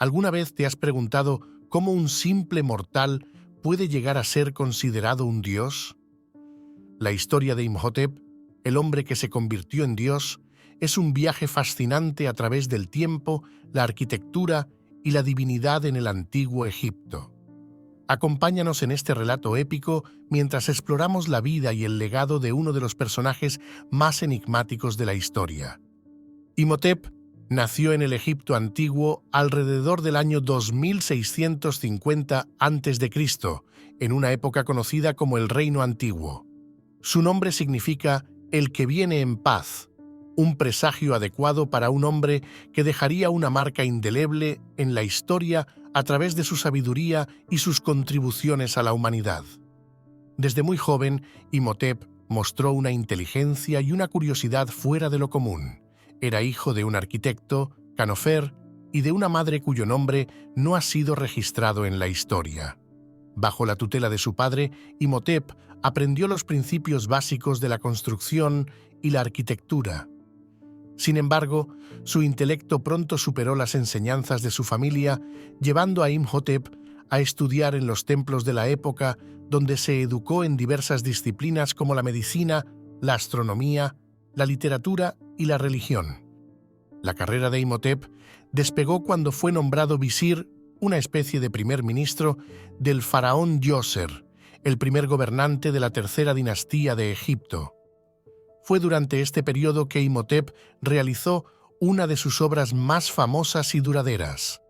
¿Alguna vez te has preguntado cómo un simple mortal puede llegar a ser considerado un dios? La historia de Imhotep, el hombre que se convirtió en dios, es un viaje fascinante a través del tiempo, la arquitectura y la divinidad en el antiguo Egipto. Acompáñanos en este relato épico mientras exploramos la vida y el legado de uno de los personajes más enigmáticos de la historia. Imhotep nació en el Egipto antiguo alrededor del año 2650 a.C., en una época conocida como el Reino Antiguo. Su nombre significa «el que viene en paz», un presagio adecuado para un hombre que dejaría una marca indeleble en la historia a través de su sabiduría y sus contribuciones a la humanidad. Desde muy joven, Imhotep mostró una inteligencia y una curiosidad fuera de lo común. Era hijo de un arquitecto, Canofer, y de una madre cuyo nombre no ha sido registrado en la historia. Bajo la tutela de su padre, Imhotep aprendió los principios básicos de la construcción y la arquitectura. Sin embargo, su intelecto pronto superó las enseñanzas de su familia, llevando a Imhotep a estudiar en los templos de la época, donde se educó en diversas disciplinas como la medicina, la astronomía, la literatura y la religión. La carrera de Imhotep despegó cuando fue nombrado visir, una especie de primer ministro, del faraón Djoser, el primer gobernante de la tercera dinastía de Egipto. Fue durante este periodo que Imhotep realizó una de sus obras más famosas y duraderas: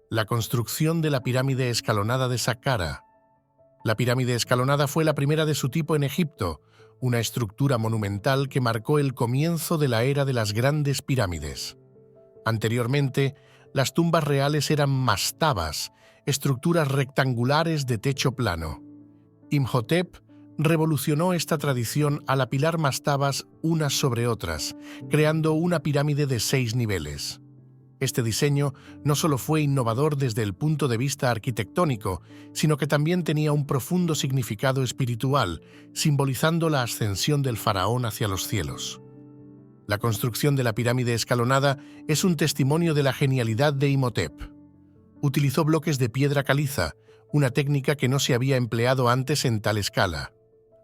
la construcción de la pirámide escalonada de Saqqara. La pirámide escalonada fue la primera de su tipo en Egipto, una estructura monumental que marcó el comienzo de la era de las grandes pirámides. Anteriormente, las tumbas reales eran mastabas, estructuras rectangulares de techo plano. Imhotep revolucionó esta tradición al apilar mastabas unas sobre otras, creando una pirámide de 6 niveles. Este diseño no solo fue innovador desde el punto de vista arquitectónico, sino que también tenía un profundo significado espiritual, simbolizando la ascensión del faraón hacia los cielos. La construcción de la pirámide escalonada es un testimonio de la genialidad de Imhotep. Utilizó bloques de piedra caliza, una técnica que no se había empleado antes en tal escala.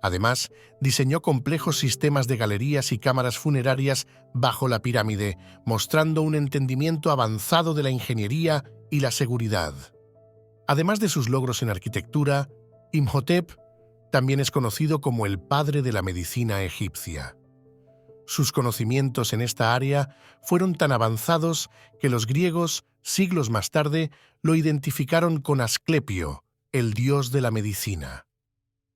Además, diseñó complejos sistemas de galerías y cámaras funerarias bajo la pirámide, mostrando un entendimiento avanzado de la ingeniería y la seguridad. Además de sus logros en arquitectura, Imhotep también es conocido como el padre de la medicina egipcia. Sus conocimientos en esta área fueron tan avanzados que los griegos, siglos más tarde, lo identificaron con Asclepio, el dios de la medicina.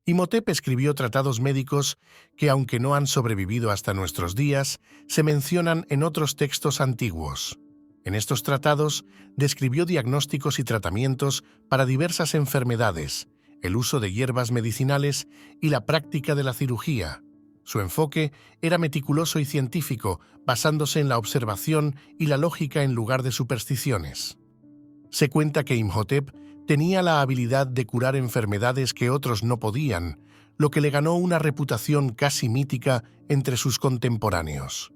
Imhotep escribió tratados médicos que, aunque no han sobrevivido hasta nuestros días, se mencionan en otros textos antiguos. En estos tratados describió diagnósticos y tratamientos para diversas enfermedades, el uso de hierbas medicinales y la práctica de la cirugía. Su enfoque era meticuloso y científico, basándose en la observación y la lógica en lugar de supersticiones. Se cuenta que Imhotep tenía la habilidad de curar enfermedades que otros no podían, lo que le ganó una reputación casi mítica entre sus contemporáneos.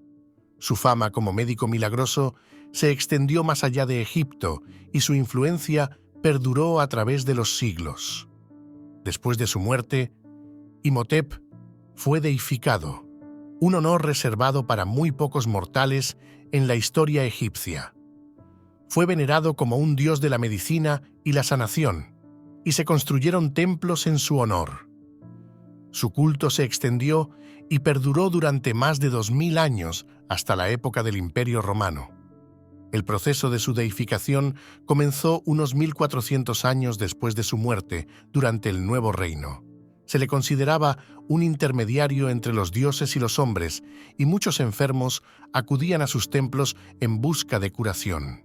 Su fama como médico milagroso se extendió más allá de Egipto y su influencia perduró a través de los siglos. Después de su muerte, Imhotep fue deificado, un honor reservado para muy pocos mortales en la historia egipcia. Fue venerado como un dios de la medicina y la sanación, y se construyeron templos en su honor. Su culto se extendió y perduró durante más de 2000 años hasta la época del Imperio Romano. El proceso de su deificación comenzó unos 1400 años después de su muerte, durante el Nuevo Reino. Se le consideraba un intermediario entre los dioses y los hombres, y muchos enfermos acudían a sus templos en busca de curación.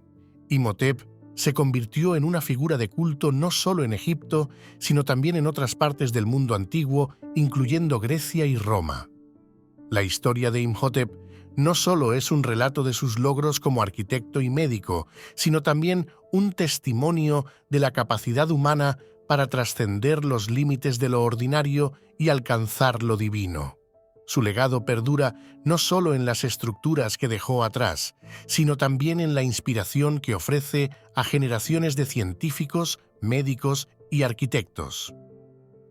Imhotep se convirtió en una figura de culto no solo en Egipto, sino también en otras partes del mundo antiguo, incluyendo Grecia y Roma. La historia de Imhotep no solo es un relato de sus logros como arquitecto y médico, sino también un testimonio de la capacidad humana para trascender los límites de lo ordinario y alcanzar lo divino. Su legado perdura no solo en las estructuras que dejó atrás, sino también en la inspiración que ofrece a generaciones de científicos, médicos y arquitectos.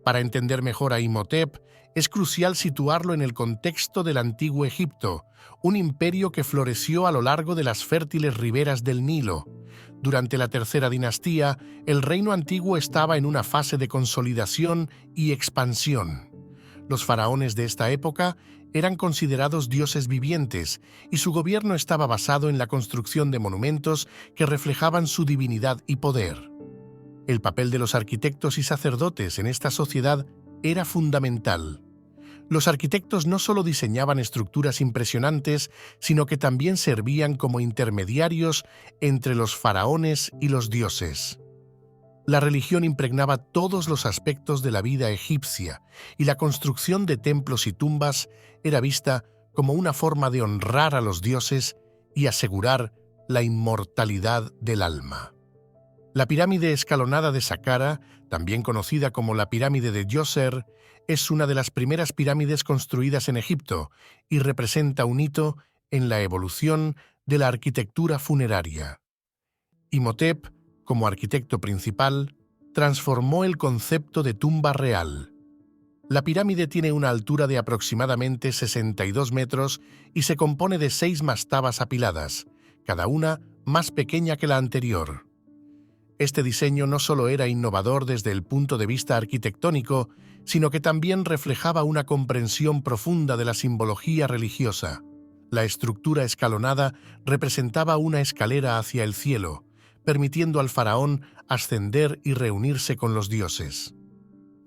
Para entender mejor a Imhotep, es crucial situarlo en el contexto del Antiguo Egipto, un imperio que floreció a lo largo de las fértiles riberas del Nilo. Durante la Tercera Dinastía, el reino antiguo estaba en una fase de consolidación y expansión. Los faraones de esta época eran considerados dioses vivientes y su gobierno estaba basado en la construcción de monumentos que reflejaban su divinidad y poder. El papel de los arquitectos y sacerdotes en esta sociedad era fundamental. Los arquitectos no solo diseñaban estructuras impresionantes, sino que también servían como intermediarios entre los faraones y los dioses. La religión impregnaba todos los aspectos de la vida egipcia, y la construcción de templos y tumbas era vista como una forma de honrar a los dioses y asegurar la inmortalidad del alma. La pirámide escalonada de Saqqara, también conocida como la pirámide de Djoser, es una de las primeras pirámides construidas en Egipto y representa un hito en la evolución de la arquitectura funeraria. Imhotep, como arquitecto principal, transformó el concepto de tumba real. La pirámide tiene una altura de aproximadamente 62 metros y se compone de 6 mastabas apiladas, cada una más pequeña que la anterior. Este diseño no solo era innovador desde el punto de vista arquitectónico, sino que también reflejaba una comprensión profunda de la simbología religiosa. La estructura escalonada representaba una escalera hacia el cielo, permitiendo al faraón ascender y reunirse con los dioses.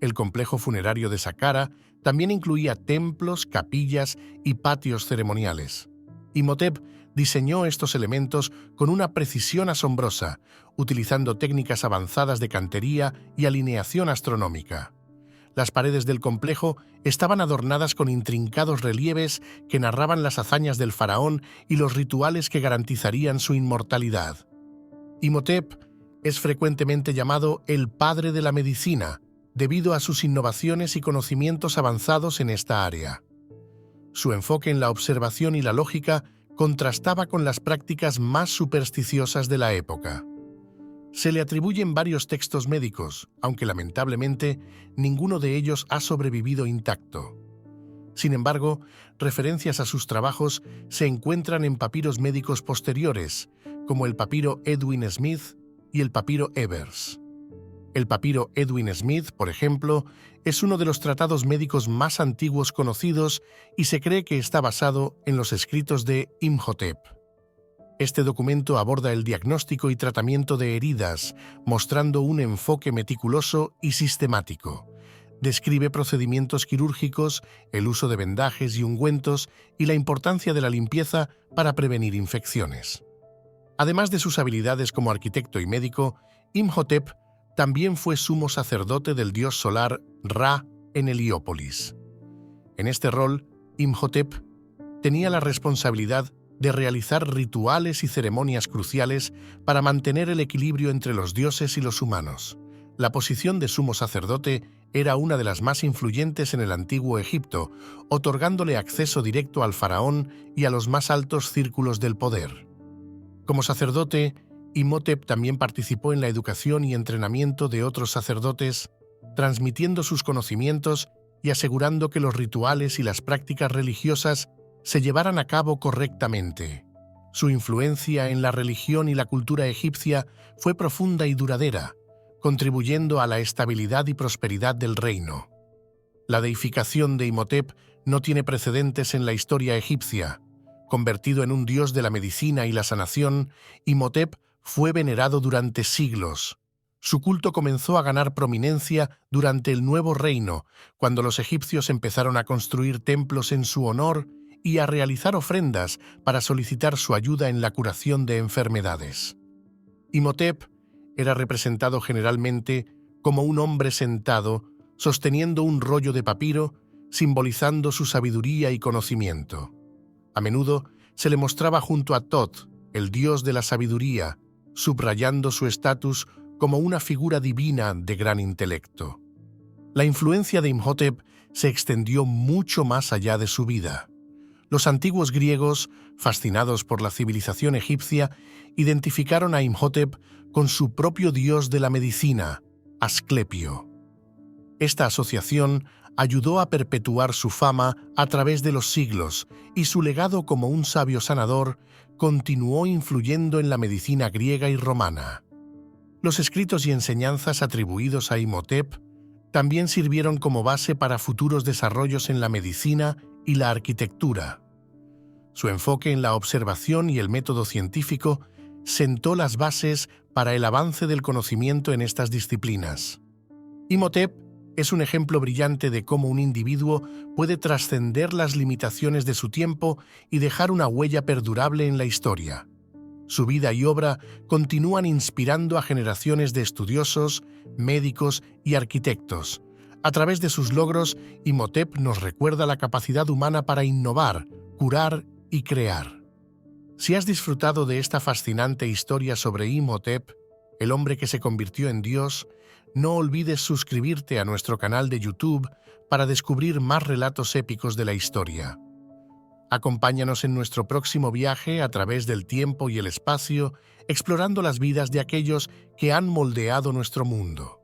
El complejo funerario de Saqqara también incluía templos, capillas y patios ceremoniales. Imhotep diseñó estos elementos con una precisión asombrosa, utilizando técnicas avanzadas de cantería y alineación astronómica. Las paredes del complejo estaban adornadas con intrincados relieves que narraban las hazañas del faraón y los rituales que garantizarían su inmortalidad. Imhotep es frecuentemente llamado el padre de la medicina, debido a sus innovaciones y conocimientos avanzados en esta área. Su enfoque en la observación y la lógica contrastaba con las prácticas más supersticiosas de la época. Se le atribuyen varios textos médicos, aunque lamentablemente ninguno de ellos ha sobrevivido intacto. Sin embargo, referencias a sus trabajos se encuentran en papiros médicos posteriores, como el papiro Edwin Smith y el papiro Evers. El papiro Edwin Smith, por ejemplo, es uno de los tratados médicos más antiguos conocidos y se cree que está basado en los escritos de Imhotep. Este documento aborda el diagnóstico y tratamiento de heridas, mostrando un enfoque meticuloso y sistemático. Describe procedimientos quirúrgicos, el uso de vendajes y ungüentos y la importancia de la limpieza para prevenir infecciones. Además de sus habilidades como arquitecto y médico, Imhotep también fue sumo sacerdote del dios solar Ra en Heliópolis. En este rol, Imhotep tenía la responsabilidad de realizar rituales y ceremonias cruciales para mantener el equilibrio entre los dioses y los humanos. La posición de sumo sacerdote era una de las más influyentes en el antiguo Egipto, otorgándole acceso directo al faraón y a los más altos círculos del poder. Como sacerdote, Imhotep también participó en la educación y entrenamiento de otros sacerdotes, transmitiendo sus conocimientos y asegurando que los rituales y las prácticas religiosas se llevaran a cabo correctamente. Su influencia en la religión y la cultura egipcia fue profunda y duradera, contribuyendo a la estabilidad y prosperidad del reino. La deificación de Imhotep no tiene precedentes en la historia egipcia. Convertido en un dios de la medicina y la sanación, Imhotep fue venerado durante siglos. Su culto comenzó a ganar prominencia durante el Nuevo Reino, cuando los egipcios empezaron a construir templos en su honor y a realizar ofrendas para solicitar su ayuda en la curación de enfermedades. Imhotep era representado generalmente como un hombre sentado, sosteniendo un rollo de papiro, simbolizando su sabiduría y conocimiento. A menudo se le mostraba junto a Thoth, el dios de la sabiduría, subrayando su estatus como una figura divina de gran intelecto. La influencia de Imhotep se extendió mucho más allá de su vida. Los antiguos griegos, fascinados por la civilización egipcia, identificaron a Imhotep con su propio dios de la medicina, Asclepio. Esta asociación ayudó a perpetuar su fama a través de los siglos y su legado como un sabio sanador continuó influyendo en la medicina griega y romana. Los escritos y enseñanzas atribuidos a Imhotep también sirvieron como base para futuros desarrollos en la medicina y la arquitectura. Su enfoque en la observación y el método científico sentó las bases para el avance del conocimiento en estas disciplinas. Imhotep es un ejemplo brillante de cómo un individuo puede trascender las limitaciones de su tiempo y dejar una huella perdurable en la historia. Su vida y obra continúan inspirando a generaciones de estudiosos, médicos y arquitectos. A través de sus logros, Imhotep nos recuerda la capacidad humana para innovar, curar y crear. Si has disfrutado de esta fascinante historia sobre Imhotep, el hombre que se convirtió en Dios, no olvides suscribirte a nuestro canal de YouTube para descubrir más relatos épicos de la historia. Acompáñanos en nuestro próximo viaje a través del tiempo y el espacio, explorando las vidas de aquellos que han moldeado nuestro mundo.